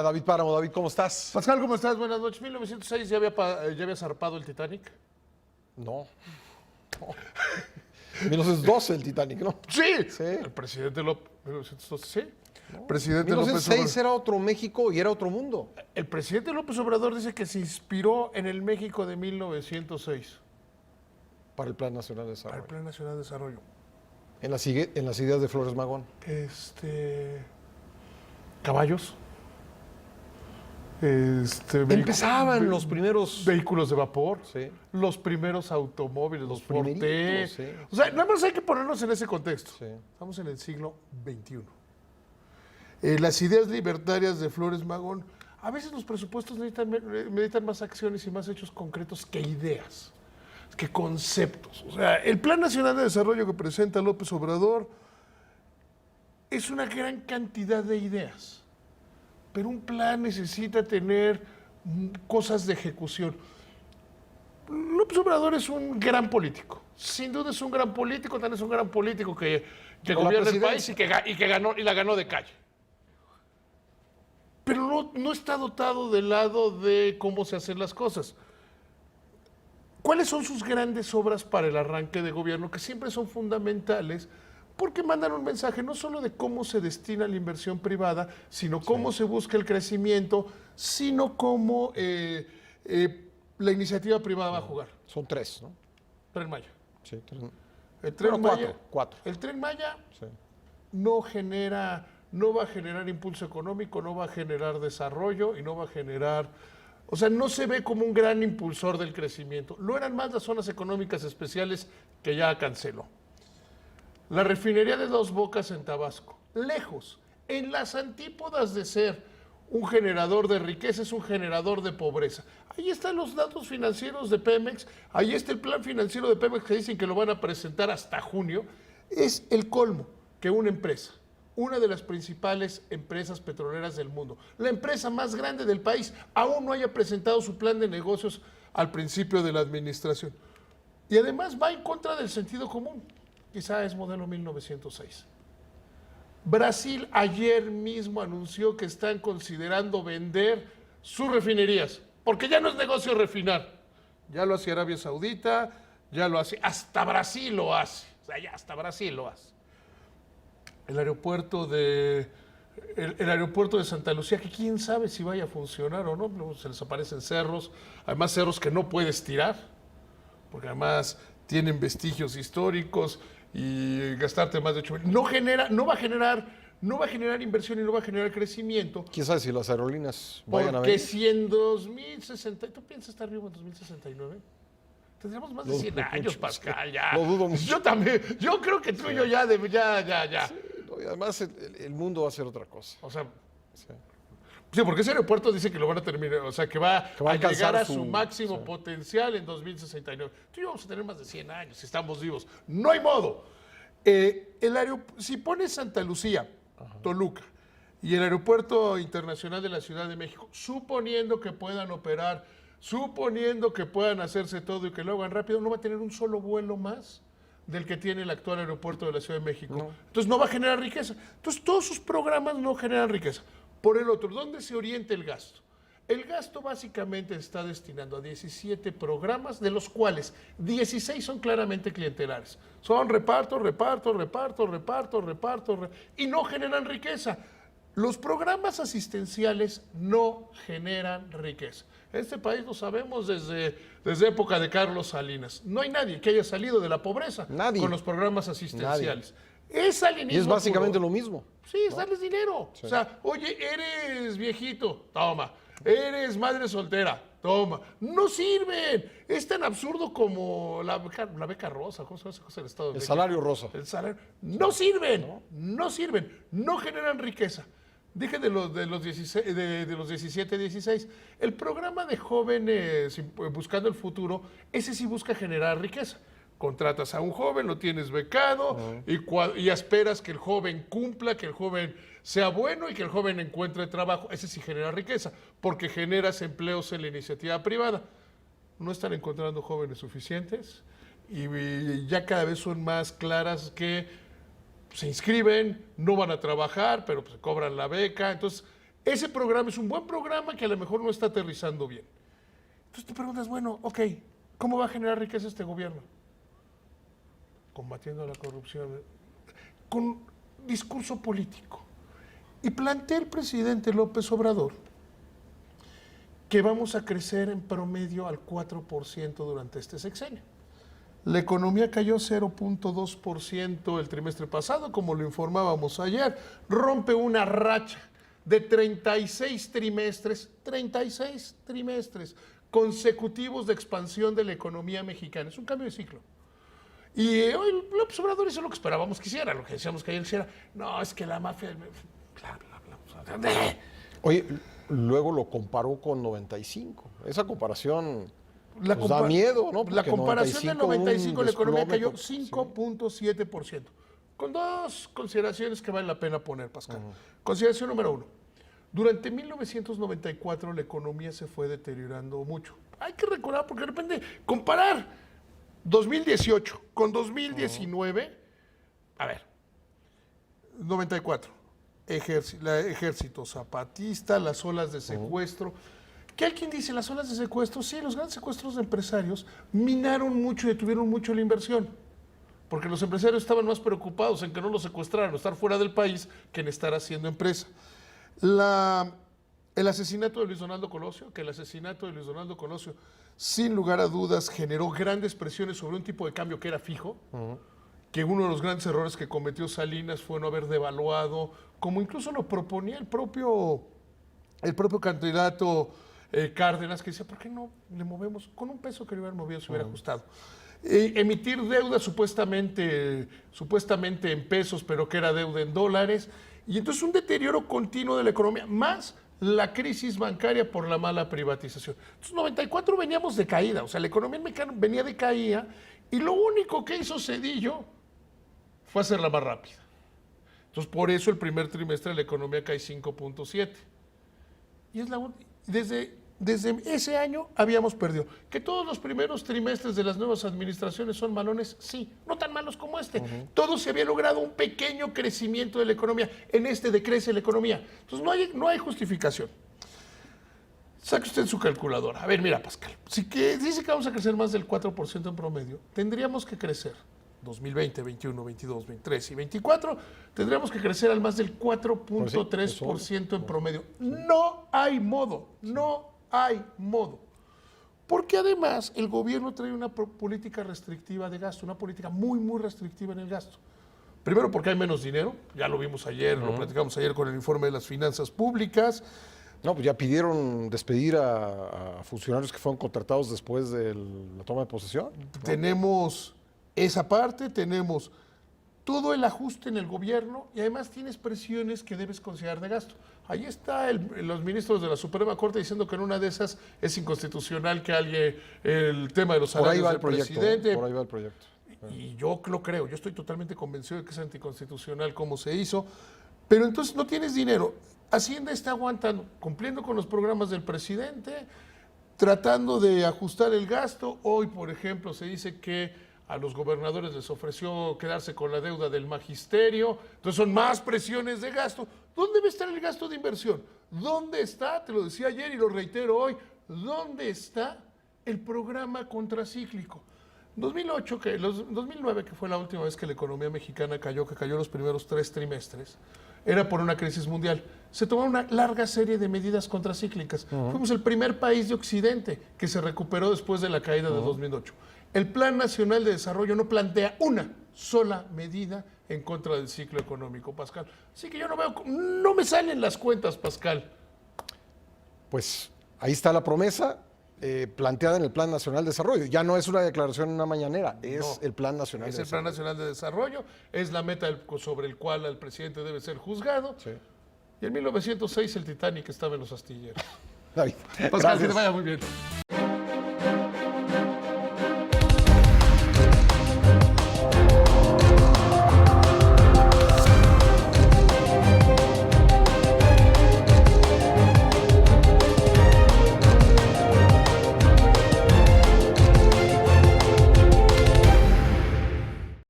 David Páramo. David, ¿cómo estás? Pascal, ¿cómo estás? Buenas noches. 1906 ya había zarpado el Titanic. No. 1912 el Titanic, ¿no? Sí. Sí. El presidente López. 1912, sí. No. Presidente López 1906 Obrador. era otro México y era otro mundo. El presidente López Obrador dice que se inspiró en el México de 1906 Para el Plan Nacional de para el Desarrollo. Plan Nacional de Desarrollo. En las ideas de Flores Magón. Caballos. Empezaban los primeros... Vehículos de vapor. Sí. Los primeros automóviles, los Forte. primeritos, sí. O sea, nada más hay que ponernos en ese contexto. Sí. Estamos en el siglo XXI. Las ideas libertarias de Flores Magón, a veces los presupuestos necesitan más acciones y más hechos concretos que ideas, que conceptos. O sea, el Plan Nacional de Desarrollo que presenta López Obrador es una gran cantidad de ideas, pero un plan necesita tener cosas de ejecución. López Obrador es un gran político. Sin duda es un gran político, también es un gran político que Con la gobierna el país presidencia. y la ganó de calle. Pero no está dotado del lado de cómo se hacen las cosas. ¿Cuáles son sus grandes obras para el arranque de gobierno? Que siempre son fundamentales porque mandan un mensaje no solo de cómo se destina la inversión privada, sino cómo se busca el crecimiento, sino cómo la iniciativa privada va a jugar. Son tres, ¿no? Tren Maya. Sí, tres. El Tren Bueno, Maya, cuatro. El Tren Maya Sí. no va a generar impulso económico, no va a generar desarrollo y no va a generar, o sea, no se ve como un gran impulsor del crecimiento. Lo eran más las zonas económicas especiales que ya canceló. La refinería de Dos Bocas en Tabasco, lejos, en las antípodas de ser un generador de riqueza, es un generador de pobreza. Ahí están los datos financieros de Pemex, ahí está el plan financiero de Pemex que dicen que lo van a presentar hasta junio. Es el colmo que una empresa, una de las principales empresas petroleras del mundo, la empresa más grande del país, aún no haya presentado su plan de negocios al principio de la administración. Y además va en contra del sentido común. Quizá es modelo 1906. Brasil ayer mismo anunció que están considerando vender sus refinerías, porque ya no es negocio refinar. Ya lo hace Arabia Saudita, ya lo hace, hasta Brasil lo hace. O sea, ya hasta Brasil lo hace. El aeropuerto de Santa Lucía, que quién sabe si vaya a funcionar o no, luego se les aparecen cerros, además cerros que no puedes tirar, porque además tienen vestigios históricos y gastarte más de 8,000. No va a generar inversión y no va a generar crecimiento. ¿Quién sabe si las aerolíneas vayan a Porque venir? si en 2060, ¿tú piensas estar vivo en 2069? Tendremos más de Lo 100 dudo años, mucho, Pascal, sí. ya. Lo dudo mucho. Yo también, yo creo que tú y yo ya. No, y además el mundo va a ser otra cosa. O sea, Sí. sí, porque ese aeropuerto dice que lo van a terminar, o sea, que va a alcanzar llegar a su- su máximo sí. potencial en 2069. Tú y yo vamos a tener más de 100 años si estamos vivos. No hay modo. Si pones Santa Lucía, Toluca, y el Aeropuerto Internacional de la Ciudad de México, suponiendo que puedan operar, suponiendo que puedan hacerse todo y que lo hagan rápido, no va a tener un solo vuelo más del que tiene el actual aeropuerto de la Ciudad de México. No. Entonces no va a generar riqueza. Entonces todos sus programas no generan riqueza. Por el otro, ¿dónde se orienta el gasto? El gasto básicamente está destinando a 17 programas, de los cuales 16 son claramente clientelares. Son reparto, y no generan riqueza. Los programas asistenciales no generan riqueza. En este país lo sabemos desde época de Carlos Salinas. No hay nadie que haya salido de la pobreza Nadie. con los programas asistenciales. Es salinismo Y es básicamente puro. lo mismo. Sí, es darles dinero. Sí. O sea, oye, eres viejito, toma. Eres madre soltera, toma. No sirven. Es tan absurdo como la beca rosa. ¿Cómo se llama esa cosa del Estado de El México? salario rosa. El salario. No sirven. No sirven. No generan riqueza. Dije de los 17, 16. El programa de jóvenes buscando el futuro, ese sí busca generar riqueza. Contratas a un joven, lo tienes becado y esperas que el joven cumpla, que el joven sea bueno y que el joven encuentre trabajo. Ese sí genera riqueza, porque generas empleos en la iniciativa privada. No están encontrando jóvenes suficientes y ya cada vez son más claras que se inscriben, no van a trabajar, pero pues, cobran la beca. Entonces, ese programa es un buen programa que a lo mejor no está aterrizando bien. Entonces te preguntas, bueno, ok, ¿cómo va a generar riqueza este gobierno? Combatiendo la corrupción, con discurso político. Y plantea el presidente López Obrador que vamos a crecer en promedio al 4% durante este sexenio. La economía cayó 0.2% el trimestre pasado, como lo informábamos ayer, rompe una racha de 36 trimestres consecutivos de expansión de la economía mexicana. Es un cambio de ciclo. Y hoy López Obrador hizo lo que esperábamos que hiciera, lo que decíamos que ayer hiciera. No, es que la mafia... Bla, bla, bla. Oye, luego lo comparó con 95. Esa comparación pues da miedo, ¿no? La Porque comparación del 95, la economía cayó sí. 5.7%. Con dos consideraciones que vale la pena poner, Pascal. Consideración número 1. Durante 1994 la economía se fue deteriorando mucho. Hay que recordar, porque de repente comparar 2018 con 2019, a ver, 94, ejército zapatista, las olas de secuestro. ¿Qué alguien dice? Las olas de secuestro, sí, los grandes secuestros de empresarios minaron mucho y detuvieron mucho la inversión. Porque los empresarios estaban más preocupados en que no los secuestraran o estar fuera del país que en estar haciendo empresa. El asesinato de Luis Donaldo Colosio, sin lugar a dudas, generó grandes presiones sobre un tipo de cambio que era fijo, que uno de los grandes errores que cometió Salinas fue no haber devaluado, como incluso lo proponía el propio candidato Cárdenas, que decía, ¿por qué no le movemos? Con un peso que le hubieran movido se hubiera ajustado. Emitir deuda supuestamente en pesos, pero que era deuda en dólares, y entonces un deterioro continuo de la economía, más la crisis bancaria por la mala privatización. Entonces, 94 veníamos de caída, o sea, la economía mexicana venía de caída, y lo único que hizo Zedillo fue hacerla más rápida. Entonces, por eso el primer trimestre la economía cae 5.7. Y es desde ese año habíamos perdido. ¿Que todos los primeros trimestres de las nuevas administraciones son malones? Sí, no tan malos como este. Todo se había logrado un pequeño crecimiento de la economía. En este decrece la economía. Entonces no hay justificación. Saque usted su calculadora. A ver, mira, Pascal. Si dice que vamos a crecer más del 4% en promedio, tendríamos que crecer 2020, 21, 22, 23 y 24, tendríamos que crecer al más del 4.3% en promedio. No hay modo, no hay modo. Porque además el gobierno trae una política restrictiva de gasto, una política muy, muy restrictiva en el gasto. Primero porque hay menos dinero, ya lo vimos ayer, lo platicamos ayer con el informe de las finanzas públicas. No, pues ya pidieron despedir a funcionarios que fueron contratados después de la toma de posesión, ¿no? Tenemos esa parte, tenemos todo el ajuste en el gobierno y además tienes presiones que debes considerar de gasto. Ahí está los ministros de la Suprema Corte diciendo que en una de esas es inconstitucional que el tema de los salarios del presidente. Por ahí va el proyecto. Y yo lo creo, yo estoy totalmente convencido de que es anticonstitucional como se hizo, pero entonces no tienes dinero. Hacienda está aguantando, cumpliendo con los programas del presidente, tratando de ajustar el gasto. Hoy, por ejemplo, se dice que a los gobernadores les ofreció quedarse con la deuda del magisterio, entonces son más presiones de gasto. ¿Dónde debe estar el gasto de inversión? ¿Dónde está? Te lo decía ayer y lo reitero hoy. ¿Dónde está el programa contracíclico? 2009, que fue la última vez que la economía mexicana cayó, que cayó los primeros 3 trimestres, era por una crisis mundial. Se tomaron una larga serie de medidas contracíclicas. Fuimos el primer país de Occidente que se recuperó después de la caída de 2008. El Plan Nacional de Desarrollo no plantea una sola medida en contra del ciclo económico, Pascal. Así que yo no me salen las cuentas, Pascal. Pues ahí está la promesa planteada en el Plan Nacional de Desarrollo. Ya no es una declaración en una mañanera, es el Plan Nacional de Desarrollo. Es el Plan Nacional de Desarrollo, es la meta sobre el cual el presidente debe ser juzgado. Sí. Y en 1906 el Titanic estaba en los astilleros. David, Pascal, que te vaya muy bien.